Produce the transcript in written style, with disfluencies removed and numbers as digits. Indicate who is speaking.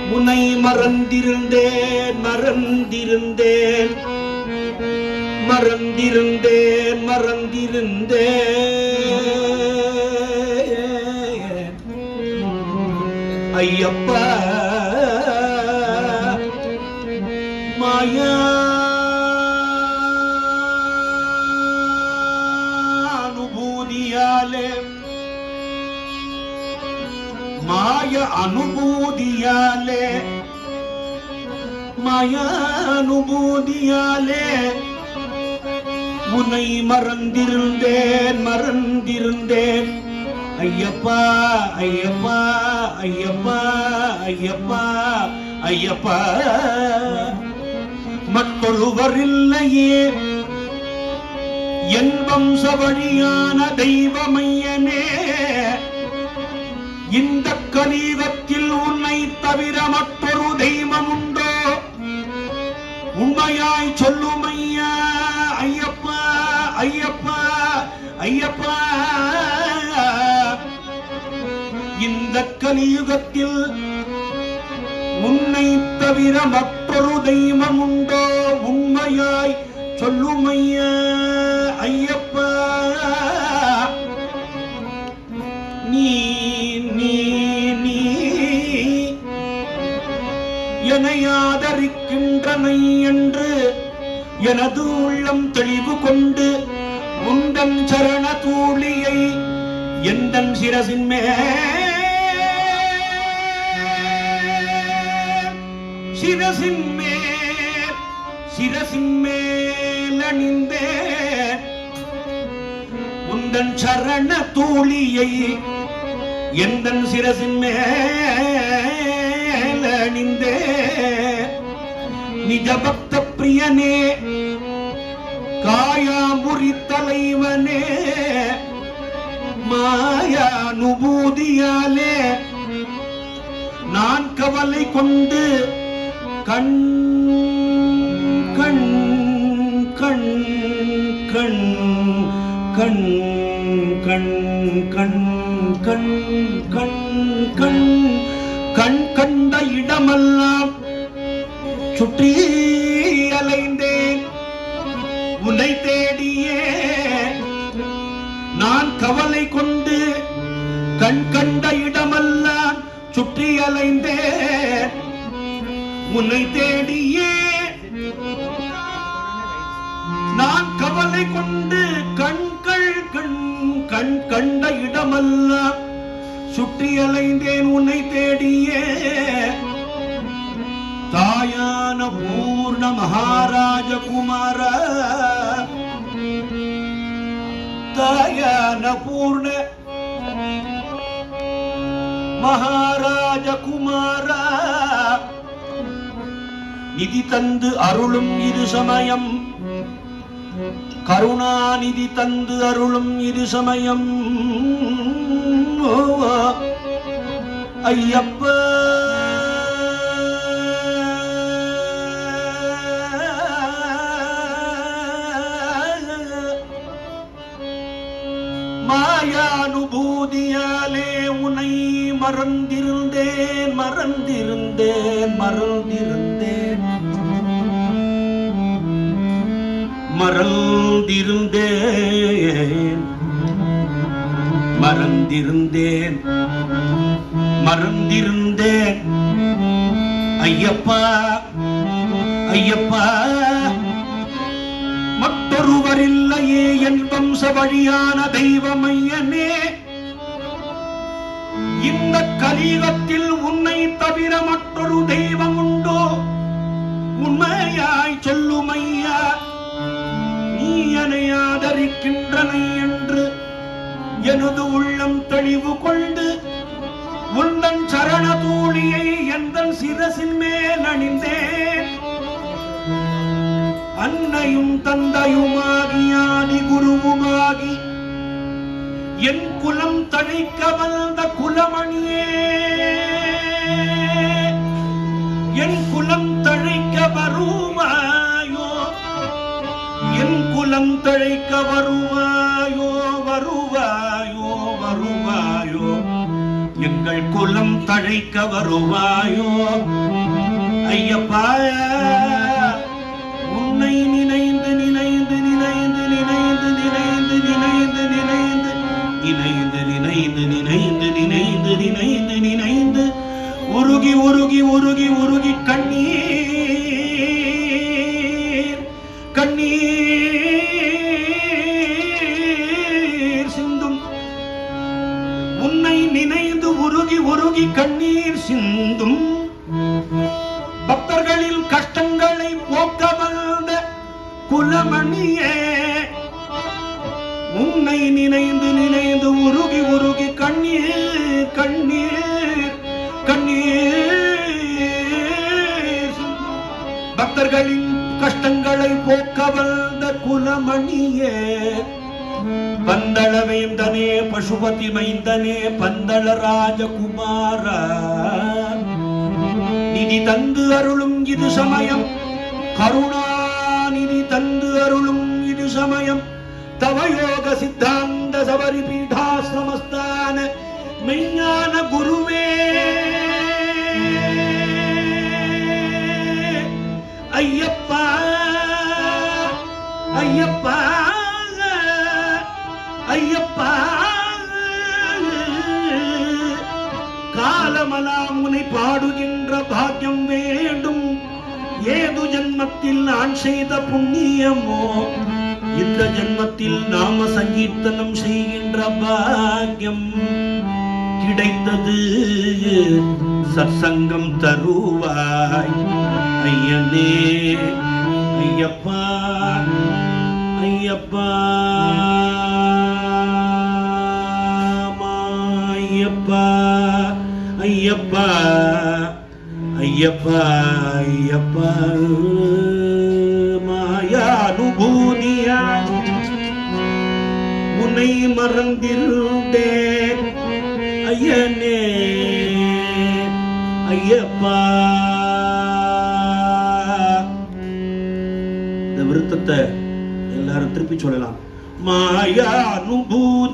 Speaker 1: உன்னை மறந்திருந்தேன் மறந்திருந்தேன் மறந்திருந்தேன் மறந்திருந்தேன் ஐயப்பா மாயா அனுபூதியாலே மாய அனுபூதியாலே மாயா அனுபூதியாலே உன்னை மறந்திருந்தேன் மறந்திருந்தேன் ஐயப்பா ஐயப்பா ஐயப்பா ஐயப்பா ஐயப்பா மற்றொருவரில்லையே என் வம்ச வழியான தெய்வமையனே இந்த கலியுகத்தில் உன்னை தவிர மற்றொரு தெய்வம் உண்டோ உண்மையாய் சொல்லும் ஐயா ஐயப்பா ஐயப்பா ஐயப்பா இந்த கலியுகத்தில் உன்னை தவிர மற்றொரு தெய்வம் உண்டோ உண்மையாய் சொல்லும் ஐயா ஐயப்பா நீ நீ நீ என்னை ஆதரிக்கின்றனை என்று எனது உள்ளம் தெளிவு கொண்டு உந்தன் சரண தூளியை எந்தன் சிரசின் சிரசின் மேல் அணிந்தேன் உந்தன் சரண தூளியை எந்தன் சிரசின் மேல் அணிந்தேன் நிஜ பக்த பிரியனே காயாமுரி தலைவனே மாயா அனுபூதியாலே நான் கவலை கொண்டு கண் கண் கண் கண் கண் கண் கண் கண் கண் கண் கண் கண்ட இடமெல்லாம் சுற்றி அலைந்தேன் உன்னை தேடியே நான் கவலை கொண்டு கண் கண்ட இடமெல்லாம் சுற்றி அலைந்தேன் உன்னை தேடியே நான் கவலை கொண்டு கண்கள் கண் கண்ட இடமெல்லாம் சுற்றி அலைந்தேன் உன்னை தேடியே தாயான பூர்ண மகாராஜ குமார தாயான பூர்ண மகாராஜ குமாரா நிதி தந்து அருளும் இது சமயம் கருணாநிதி தந்து அருளும் இது சமயம் ஐயப்பா மாயானுபூதியாலே உன்னை மறந்திருந்தேன் மறந்திருந்தேன் மறந்திருந்தேன் மறந்திருந்தேன் மறந்திருந்தேன் மறந்திருந்தேன் ஐயப்பா ஐயப்பா மற்றொருவரில்லையே என் வம்ச வழியான தெய்வமையனே இந்த கலியுகத்தில் உன்னை தவிர மற்றொரு தெய்வம் உண்டோ உண்மையாய் சொல்லும் ஐயா நீ என்னை ஆதரிக்கின்றனை என்று எனது உள்ளம் தெளிவு கொண்டு உந்தன் சரண தூளியை எந்தன் சிரசின் மேல் அணிந்தேன் அன்னையும் தந்தையுமாகி ஆதி குருவுமாகி என் குலம் தழைக்க வந்த குலமணியே என் குலம் தழைக்க வருவாயோ என் குலம் தழைக்க வருவாயோ வருவாயோ வருவாயோ என் எங்கள் குலம் தழைக்க வருவாயோ ஐயப்பா. உன்னை நினைந்து நினைந்து நினைந்து நினைந்து நினைந்து நினைந்து நினைந்து நினைந்து நினைந்து நினைந்து நினைந்து நினைந்து நினைந்து உருகி உருகி உருகி உருகி கண்ணீர் கண்ணீர் சிந்தும். உன்னை நினைந்து உருகி உருகி கண்ணீர் சிந்தும் பக்தர்களில் கஷ்டங்களை போக்க வந்த குலமணியே. உன்னை நினைந்து நினைந்து உருகி உருகி கண்ணீர் கண்ணீர் கண்ணீர் பக்தர்களின் கஷ்டங்களை போக்க வந்த குலமணியே. பந்தளவேந்தனே பசுபதி மைந்தனே பந்தள ராஜகுமார நிதி தந்து அருளும் இது சமயம் கருணாநிதி தந்து அருளும் இது சமயம். தவயோக சித்தாந்த சபரி பீடாசிரமஸ்தான மெய்ஞான குருவே ஐயப்பா ஐயப்பா ஐயப்பா. காலமெல்லாம் உன்னை பாடுகின்ற பாக்கியம் வேண்டும். ஏது ஜன்மத்தில் நான் செய்த புண்ணியமோ இந்த ஜன்மத்தில் நாம சங்கீர்த்தனம் செய்கின்ற பாக்கியம் கிடைத்தது. சத்சங்கம் தருவாய் ஐயனே ஐயப்பா ஐயப்பா ஐயப்பா ஐயப்பா ஐயப்பா ஐயப்பா. மாயானுபூதியா உன்னை மறந்திருந்தேன் ஐயனே ஐயப்பா. இந்த விருத்தத்தை எல்லாரும் திருப்பி சொல்லலாம். மாயானுபூதி